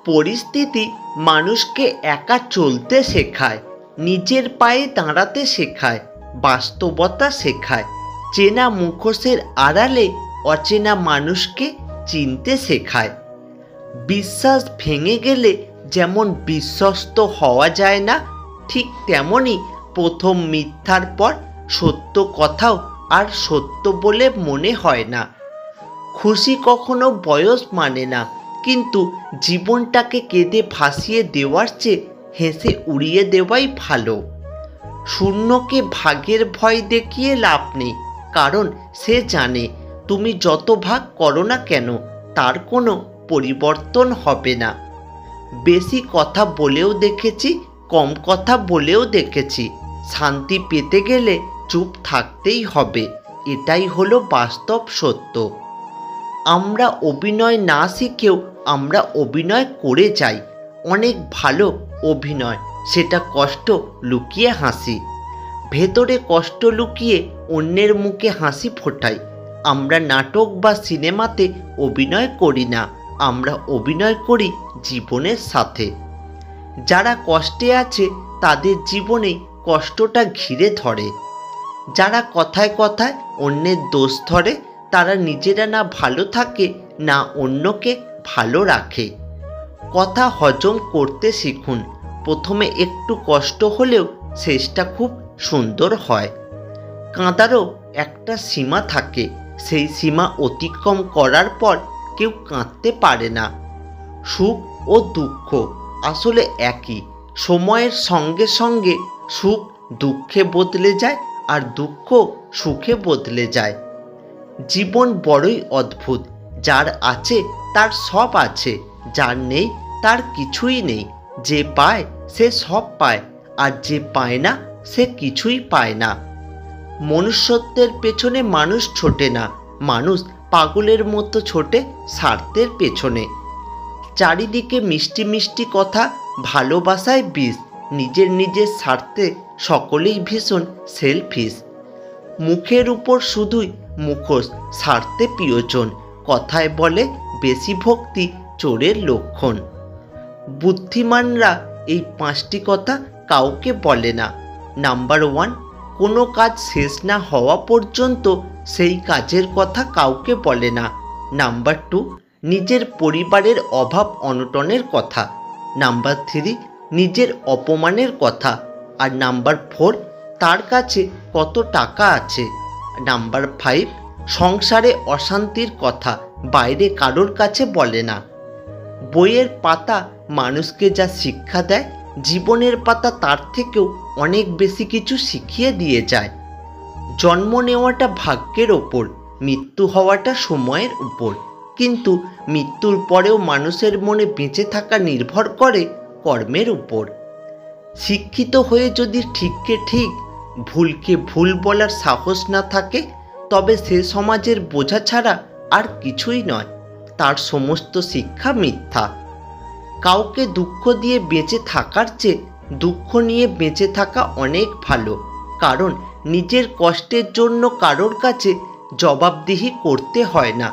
পরিস্থিতি মানুষকে একা চলতে শেখায়, নিজের পায়ে দাঁড়াতে শেখায়, বাস্তবতা শেখায়, চেনা মুখোশের আড়ালে অচেনা মানুষকে চিনতে শেখায়। বিশ্বাস ভেঙে গেলে যেমন বিশ্বস্ত হওয়া যায় না, ঠিক তেমনই প্রথম মিথ্যার পর সত্য কথাও আর সত্য বলে মনে হয় না। খুশি কখনো বয়স মানে না, কিন্তু জীবনটাকে কেঁদে ভাসিয়ে দেওয়ার চেয়ে হেসে উড়িয়ে দেওয়াই ভালো। শূন্যকে ভাগের ভয় দেখিয়ে লাভ নেই, কারণ সে জানে তুমি যত ভাগ করো না কেন তার কোনো পরিবর্তন হবে না। বেশি কথা বলেও দেখেছি, কম কথা বলেও দেখেছি, শান্তি পেতে গেলে চুপ থাকতেই হবে, এটাই হলো বাস্তব সত্য। আমরা অভিনয় না শিখেও আমরা অভিনয় করে যাই, অনেক ভালো অভিনয়, সেটা কষ্ট লুকিয়ে হাসি। ভেতরে কষ্ট লুকিয়ে অন্যের মুখে হাসি ফোটাই। আমরা নাটক বা সিনেমাতে অভিনয় করি না, আমরা অভিনয় করি জীবনের সাথে। যারা কষ্টে আছে তাদের জীবনেই কষ্টটা ঘিরে ধরে। যারা কথায় কথায় অন্যের দোষ ধরে তারা নিজেরা না ভালো থাকে না অন্যকে ভালো রাখে। কথা হজম করতে শিখুন, প্রথমে একটু কষ্ট হলেও শেষটা খুব সুন্দর হয়। কাঁদারও একটা সীমা থাকে, সেই সীমা অতিক্রম করার পর কেউ কাঁদতে পারে না। সুখ ও দুঃখ আসলে একই, সময়ের সঙ্গে সঙ্গে সুখ দুঃখে বদলে যায় আর দুঃখ সুখে বদলে যায়। জীবন বড়ই অদ্ভুত, যার আছে তার সব আছে, যার নেই তার কিছুই নেই। যে পায় সে সব পায়, আর যে পায় না সে কিছুই পায় না। মনুষ্যত্বের পেছনে মানুষ ছোটে না, মানুষ পাগলের মতো ছোটে স্বার্থের পেছনে। চারিদিকে মিষ্টি মিষ্টি কথা, ভালোবাসায় বিষ, নিজের স্বার্থে সকলেই ভীষণ সেলফিশ। মুখের উপর শুধুই মুখোশ, স্বার্থে প্রিয়জন, কথায় বলে বেশি ভক্তি চোরের লক্ষণ। বুদ্ধিমানরা এই 5টি কথা কাউকে বলে না। নাম্বার 1, কোনো কাজ শেষ না হওয়া পর্যন্ত সেই কাজের কথা কাউকে বলে না। নাম্বার 2, নিজের পরিবারের অভাব অনটনের কথা। নাম্বার 3, নিজের অপমানের কথা। আর নাম্বার 4, তার কাছে কত টাকা আছে। নাম্বার 5, সংসারে অশান্তির কথা বাইরে কারোর কাছে বলে না। বইয়ের পাতা মানুষকে যা শিক্ষা দেয়, জীবনের পাতা তার থেকেও অনেক বেশি কিছু শিখিয়ে দিয়ে যায়। জন্ম নেওয়াটা ভাগ্যের ওপর, মৃত্যু হওয়াটা সময়ের উপর, কিন্তু মৃত্যুর পরেও মানুষের মনে বেঁচে থাকা নির্ভর করে কর্মের উপর। শিক্ষিত হয়ে যদি ঠিককে ঠিক, ভুলকে ভুল বলার সাহস না থাকে, তবে সে সমাজের বোঝা ছাড়া আর কিছুই নয়, তার সমস্ত শিক্ষা মিথ্যা। কাউকে দুঃখ দিয়ে বেঁচে থাকার চেয়ে দুঃখ নিয়ে বেঁচে থাকা অনেক ভালো, কারণ নিজের কষ্টের জন্য কারোর কাছে জবাবদিহি করতে হয় না,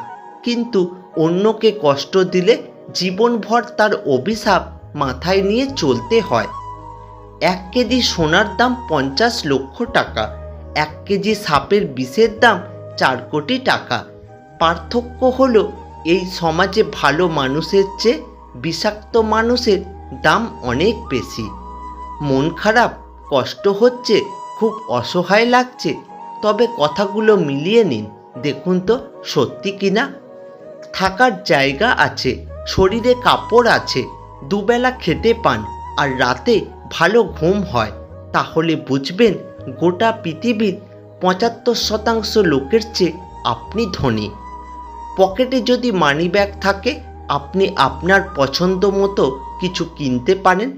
কিন্তু অন্যকে কষ্ট দিলে জীবনভর তার অভিশাপ মাথায় নিয়ে চলতে হয়। 1 কেজি সোনার দাম 50 লক্ষ টাকা, 1 কেজি সাপের বিষের দাম 4 কোটি টাকা। পার্থক্য হলো এই সমাজে ভালো মানুষের চেয়ে বিষাক্ত মানুষের দাম অনেক বেশি। মন খারাপ, কষ্ট হচ্ছে, খুব অসহায় লাগছে, তবে কথাগুলো মিলিয়ে নিন, দেখুন তো সত্যি কিনা। থাকার জায়গা আছে, শরীরে কাপড় আছে, দুবেলা খেতে পান আর রাতে ভালো ঘুম হয়, তাহলে বুঝবেন গোটা পৃথিবীর 75% লোকের চেয়ে আপনি ধনী। পকেটে যদি মানিব্যাগ থাকে, আপনি আপনার পছন্দ মতো কিছু কিনতে পারেন,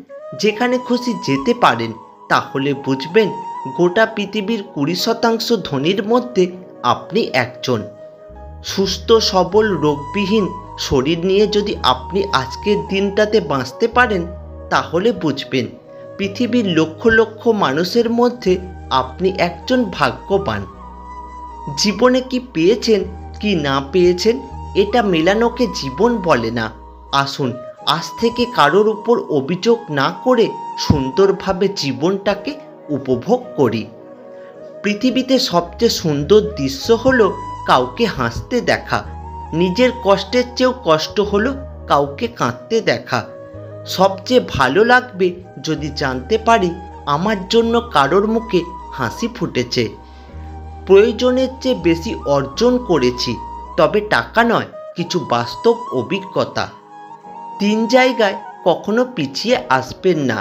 যেখানে খুশি যেতে পারেন, তাহলে বুঝবেন গোটা পৃথিবীর 20% ধনীর মধ্যে আপনি একজন। সুস্থ সবল রোগবিহীন শরীর নিয়ে যদি আপনি আজকের দিনটাতে বাঁচতে পারেন, তাহলে বুঝবেন পৃথিবীর লক্ষ লক্ষ মানুষের মধ্যে আপনি একজন ভাগ্যবান। জীবনে কি পেয়েছেন কি না পেয়েছেন, এটা মেলানোকে জীবন বলে না। আসুন আজ থেকে কারোর উপর অভিযোগ না করে সুন্দরভাবে জীবনটাকে উপভোগ করি। পৃথিবীতে সবচেয়ে সুন্দর দৃশ্য হলো কাউকে হাসতে দেখা। নিজের কষ্টের চেয়েও কষ্ট হলো কাউকে কাঁদতে দেখা। সবচেয়ে ভালো লাগবে যদি জানতে পারি আমার জন্য কারোর মুখে হাসি ফুটেছে। প্রয়োজনের চেয়ে বেশি অর্জন করেছি, তবে টাকা নয়, কিছু বাস্তব অভিজ্ঞতা। 3 জায়গায় কখনো পিছিয়ে আসবেন না।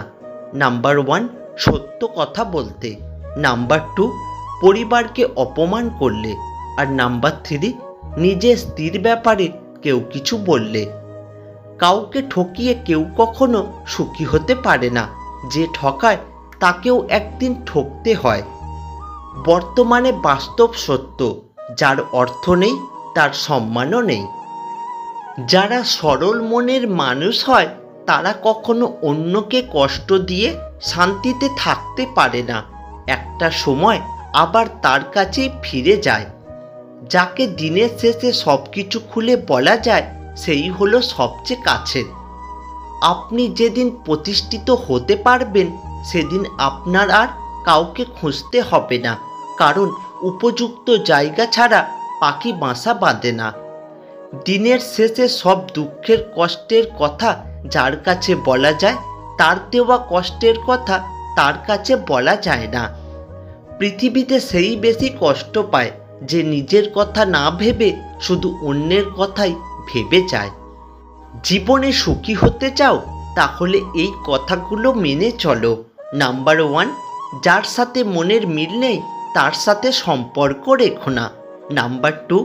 নাম্বার 1, সত্য কথা বলতে। নাম্বার 2, পরিবারকে অপমান করলে। আর নাম্বার 3, নিজের স্ত্রীর ব্যাপারে কেউ কিছু বললে। কাউকে ঠকিয়ে কেউ কখনো সুখী হতে পারে না। যে ঠকায় তাকেও একদিন ঠকতে হয়। বর্তমানে বাস্তব সত্য, যার অর্থ নেই তার সম্মানও নেই। যারা সরল মনের মানুষ হয় তারা কখনো অন্যকে কষ্ট দিয়ে শান্তিতে থাকতে পারে না। একটা সময় আবার তার কাছেই ফিরে যায়। যাকে দিনের শেষে সব কিছু খুলে বলা যায় সেই হলো সবচেয়ে কাছের। আপনি যেদিন প্রতিষ্ঠিত হতে পারবেন সেদিন আপনার আর কাউকে খুঁজতে হবে না, কারণ উপযুক্ত জায়গা ছাড়া পাখি বাসা বাঁধে না। দিনের শেষে সব দুঃখের কষ্টের কথা যার কাছে বলা যায়, তার দেওয়া কষ্টের কথা তার কাছে বলা যায় না। পৃথিবীতে সেই বেশি কষ্ট পায় যে নিজের কথা না ভেবে শুধু অন্যের কথাই ভেবে যায়। জীবনে সুখী হতে চাও তাহলে এই কথাগুলো মেনে চলো। নাম্বার 1, যার সাথে মনের মিল নেই তার সাথে সম্পর্ক রেখো না। নাম্বার 2,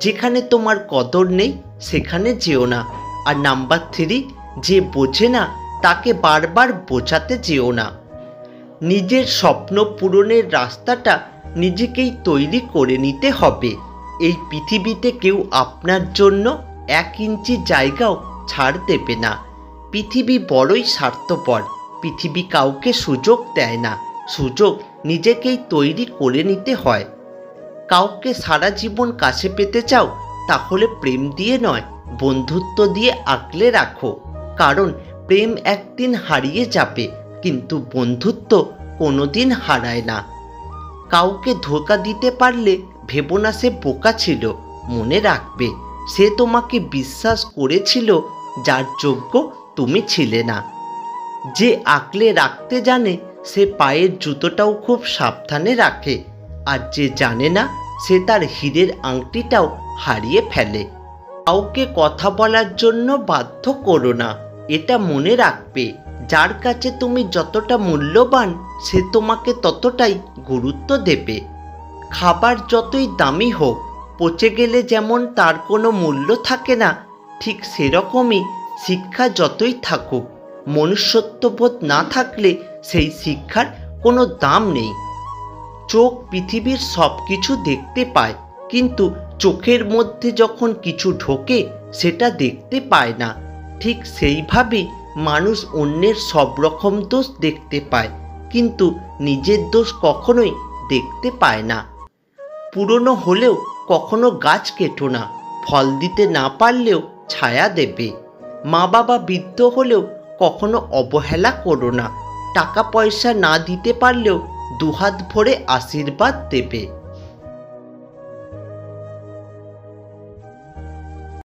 যেখানে তোমার কদর নেই সেখানে যেও না। আর নাম্বার 3, যে বোঝে না তাকে বারবার বোঝাতে যেও না। নিজের স্বপ্ন পূরণের রাস্তাটা নিজেকেই তৈরি করে নিতে হবে। এই পৃথিবীতে কেউ আপনার জন্য 1 ইঞ্চি জায়গাও ছাড় দেবে না। পৃথিবী বড়ই স্বার্থপর। পৃথিবী কাউকে সুযোগ দেয় না, সুযোগ নিজেকেই তৈরি করে নিতে হয়। কাউকে সারা জীবন কাছে পেতে চাও তাহলে প্রেম দিয়ে নয়, বন্ধুত্ব দিয়ে আগলে রাখো। কারণ প্রেম একদিন হারিয়ে যাবে, কিন্তু বন্ধুত্ব কোনোদিন হারায় না। কাউকে ধোঁকা দিতে পারলে ভেবো না সে বোকা ছিল, মনে রাখবে সে তোমাকে বিশ্বাস করেছিল যার যোগ্য তুমি ছিলে না। যে আগলে রাখতে জানে সে পায়ের জুতোটাও খুব সাবধানে রাখে, আর যে জানে না সে তার হীরের আংটিটাও হারিয়ে ফেলে। কাউকে কথা বলার জন্য বাধ্য করো না, এটা মনে রাখবে যার কাছে তুমি যতটা মূল্যবান সে তোমাকে ততটাই গুরুত্ব দেবে। খাবার যতই দামি হোক, পচে গেলে যেমন তার কোনো মূল্য থাকে না, ঠিক সেরকমই শিক্ষা যতই থাকুক, মনুষ্যত্ববোধ না থাকলে সেই শিক্ষার কোনো দাম নেই। চোখ পৃথিবীর সব কিছু দেখতে পায়, কিন্তু চোখের মধ্যে যখন কিছু ঢোকে সেটা দেখতে পায় না। ঠিক সেইভাবেই মানুষ অন্যের সব রকম দোষ দেখতে পায়, কিন্তু নিজের দোষ কখনোই দেখতে পায় না। পুরনো হলেও কখনো গাছ কেটো না, ফল দিতে না পারলেও ছায়া দেবে। মা বাবা বৃদ্ধ হলেও কখনো অবহেলা করো না, টাকা পয়সা না দিতে পারলেও দুহাত ভরে আশীর্বাদ দেবে।